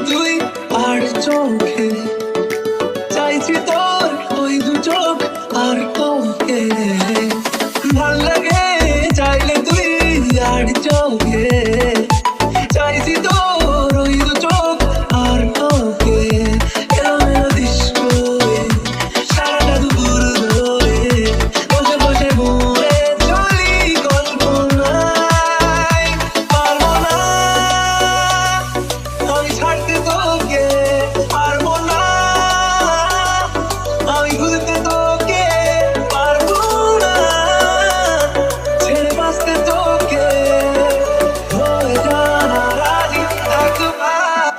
তুই আর চোখে চাইছি তোর ওই দু চোখ আর তোকে ভাল লাগে চাইলে তুই আর চোখে চাইছি তোর ওই দু চোখ আর তোকে এলোমেলো ডিস্কো সারাটা দুপুর ধরে বসে বসে ঘুরে চলি কল্পনায় পারবো না আমি ছাড়তে তোকে পারবো না আমি ভুলতে তোকে পারবো না ছেড়ে বাঁচতে তোকে হয়ে জানা রাজি একবার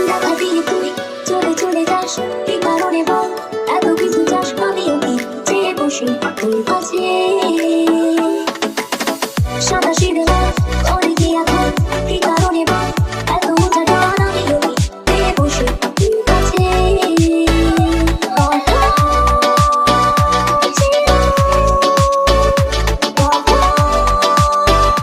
দেখা দিয়ে তুই চলে চলে যাস কি কারণে বল এত কিছু চাস আমিও কি চেয়ে বসি তোর কাছে সাদা সিধে